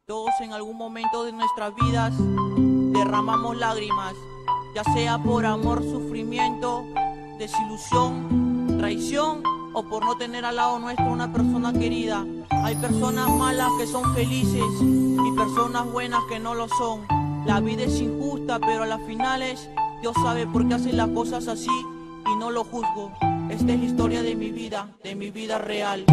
Todos en algún momento de nuestras vidas derramamos lágrimas, ya sea por amor, sufrimiento, desilusión, traición o por no tener al lado nuestro una persona querida. Hay personas malas que son felices y personas buenas que no lo son. La vida es injusta, pero a las finales Dios sabe por qué hace las cosas así y no lo juzgo. Esta es la historia de mi vida real.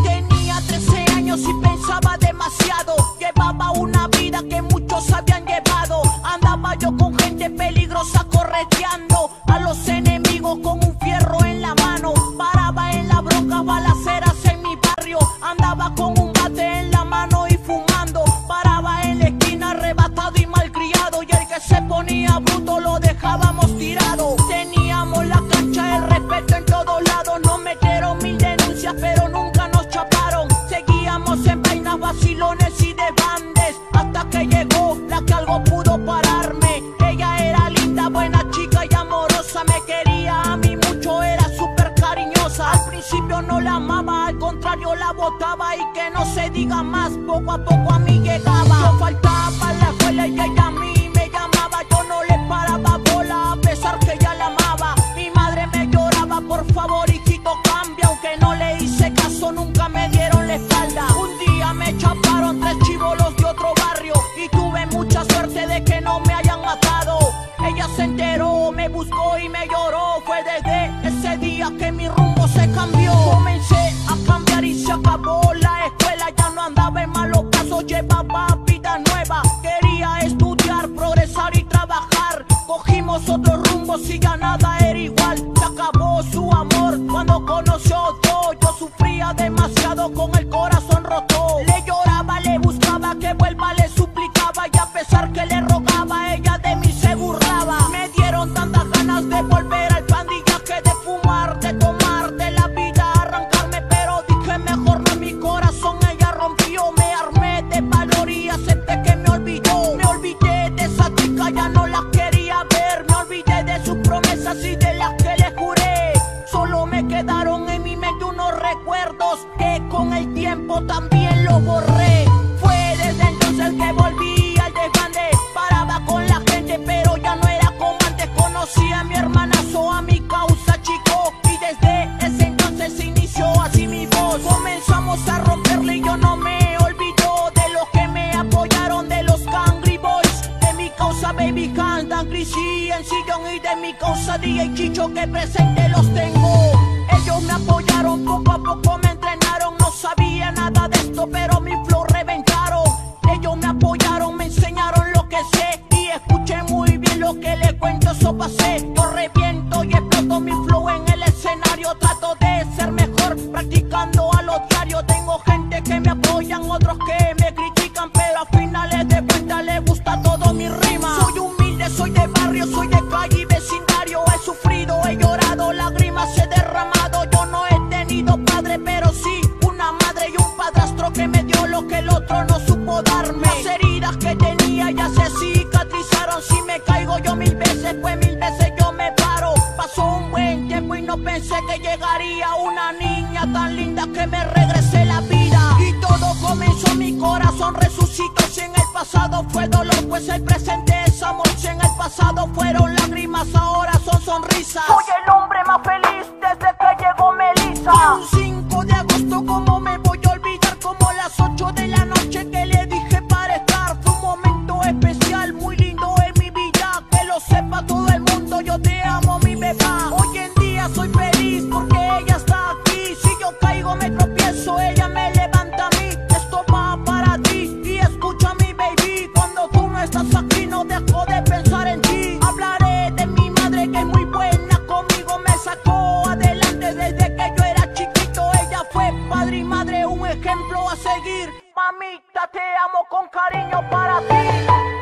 Tenía 13 años y pensaba demasiado. Llevaba una vida que muchos habían llevado. Andaba yo con gente peligrosa correteando a los enemigos con un fierro en la mano. Paraba en la bronca, balaceras en mi barrio. Andaba con un bate en la mano y fumando. Paraba en la esquina arrebatado y malcriado, y el que se ponía bruto lo dejábamos tirado. Teníamos la cancha, el respeto en todos lados. Nos metieron 1000 denuncias pero nunca nos chaparon. Seguíamos en vainas, vacilones y desbandes, hasta que llegó la que algo pudo pararme. Ella era linda, buena chica y amorosa. Me quería a mí mucho, era súper cariñosa. Al principio no la amaba, al contrario la botaba. Y que no se diga más, poco a poco a mí llegaba. Yo faltaba a la escuela y ella a mí me llamaba. Yo no le paraba bola a pesar que ella la amaba. Mi madre me lloraba, por favor hijito cambia. Aunque no le hice caso, nunca me dieron la espalda. Un día me chaparon 3 chibolos de otro barrio y tuve mucha suerte de que no me hayan matado. Ella se enteró, me buscó y me lloró. Fue desde ese día que mi rumbo se cambió. Comencé a cambiar y se acabó la escuela. Ya no andaba en malos pasos, llevaba vida nueva. Quería estudiar, progresar y trabajar. Cogimos otro rumbo, si ya nada era igual. Se acabó su amor cuando conoció a otro. Yo sufría demasiado con el corazón roto. Le lloraba, le buscaba que vuelva, le suplicaba. Y a pesar que le rogaba, ella de mí se burlaba. Me dieron tantas ganas de volver al pandillaje, de fumar, de tomar, de la vida arrancarme. Pero dije mejor no, mi corazón ella rompió. Me armé de valor y acepté que me olvidó. Me olvidé de esa chica, ya no la quería ver. Me olvidé de sus promesas y de las que le juré. Solo me quedaron en mi mente unos recuerdos que con el tiempo también los borré. Fue desde entonces que volví al desbande. Paraba con la gente pero ya no era como antes. Conocí a mi hermanazo, a mi causa chico, y desde ese entonces se inició así mi voz. Comenzamos a romperle y yo no me olvido de los que me apoyaron, de los Cangri Boys, de mi causa Baby Hans, Dan Chrissy en sillón, y de mi causa DJ Chicho que presente los tengo. Ellos me apoyaron, poco a poco me entrenaron. No sabía nada de esto pero mi flow reventaron. Ellos me apoyaron, me enseñaron lo que sé, y escuché muy bien lo que les cuento, eso pasé. Yo reviento y exploto mi flow en el escenario. Trato de ser mejor practicando a lo diario. Tengo gente que me apoyan, otros que me critican, pero a finales de cuentas les gusta todo mi rima. Soy humilde, soy de barrio, soy de calle y vecindario. He sufrido, he llorado, lágrimas he derramado. Yo no he tenido padre, pero sí una madre y un padrastro que me dio lo que el otro no supo darme. Las heridas que tenía ya se cicatrizaron. Si me caigo yo 1000 veces, pues 1000 veces yo me paro. Pasó un buen tiempo y no pensé que llegaría una niña tan linda que me regrese la vida. Y todo comenzó, mi corazón resucitó. Si en el pasado fue dolor, pues el presente es amor. Si en el pasado fueron lágrimas, ahora son sonrisas. Soy el hombre más feliz desde que llegó Melissa. Y un 5 de agosto, como me voy a olvidar, como las 8 de la noche que le dije para estar. Fue un momento especial, muy lindo en mi vida. Que lo sepa todo el mundo, yo te amo mi beba. Hoy en día soy feliz porque ella está aquí. Si yo caigo me tropiezo, ella me levanta a mí. Esto va para ti y escucha mi baby. Cuando tú no estás aquí no dejo de pensar en ti. Hablaré de mi madre que es muy buena conmigo, me sacó adelante desde que yo era chiquito. Ella fue padre y madre, un ejemplo a seguir. Mamita, te amo con cariño para ti.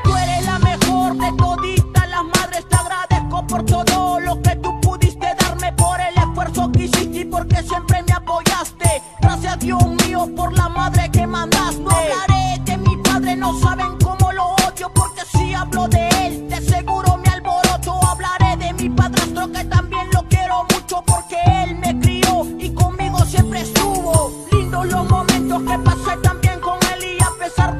Tú eres la mejor de toditas las madres. Te agradezco por todo lo que tú pudiste darme, por el esfuerzo que hiciste y porque siempre me apoyaste. Gracias Dios mío por la madre que mandaste. No hablaré de mi padre, no saben cómo lo odio, porque si hablo de él de seguro me alboroto. Hablaré de mi padrastro que también lo quiero mucho, porque él me crió y conmigo siempre estuvo. Lindos los momentos que pasé también con él, y a pesar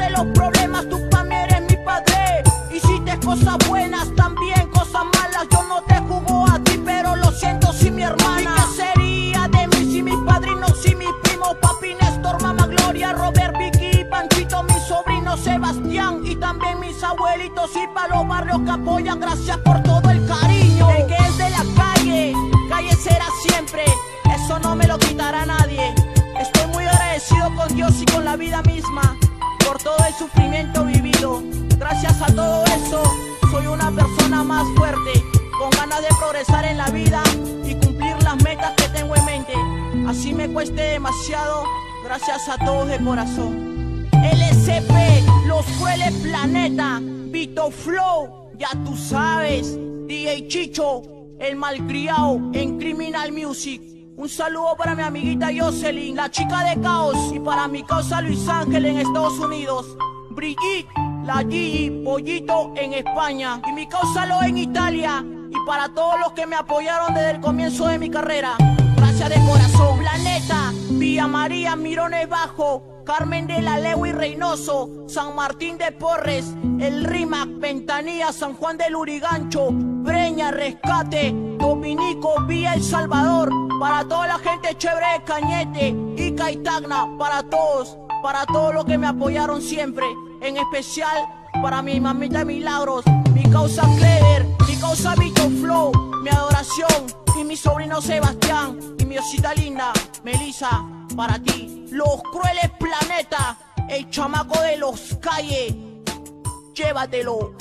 Esto sí para los barrios que apoyan, gracias por todo el cariño. El que es de la calle, calle será siempre, eso no me lo quitará nadie. Estoy muy agradecido con Dios y con la vida misma por todo el sufrimiento vivido. Gracias a todo eso, soy una persona más fuerte, con ganas de progresar en la vida y cumplir las metas que tengo en mente. Así me cueste demasiado, gracias a todos de corazón. LSP, Los Crueles Planeta, Vito Flow, ya tú sabes, DJ Chicho, el malcriado en Criminal Music. Un saludo para mi amiguita Jocelyn, la chica de Caos, y para mi causa Luis Ángel en Estados Unidos, Brigitte, la Gigi, Pollito en España, y mi causa Lo en Italia, y para todos los que me apoyaron desde el comienzo de mi carrera. Gracias de corazón. Planeta, Villa María, Mirones Bajo, Carmen de la Legua y Reynoso, San Martín de Porres, El Rímac, Ventanilla, San Juan del Urigancho, Breña, Rescate, Dominico, Villa El Salvador, para toda la gente chévere de Cañete, Ica y Tacna, para todos los que me apoyaron siempre, en especial para mi mamita Milagros, mi causa Clever, mi causa Vito Flow, mi adoración, y mi sobrino Sebastián, y mi osita linda, Melissa, para ti. Los Crueles Planeta, el chamaco de los calles, llévatelo.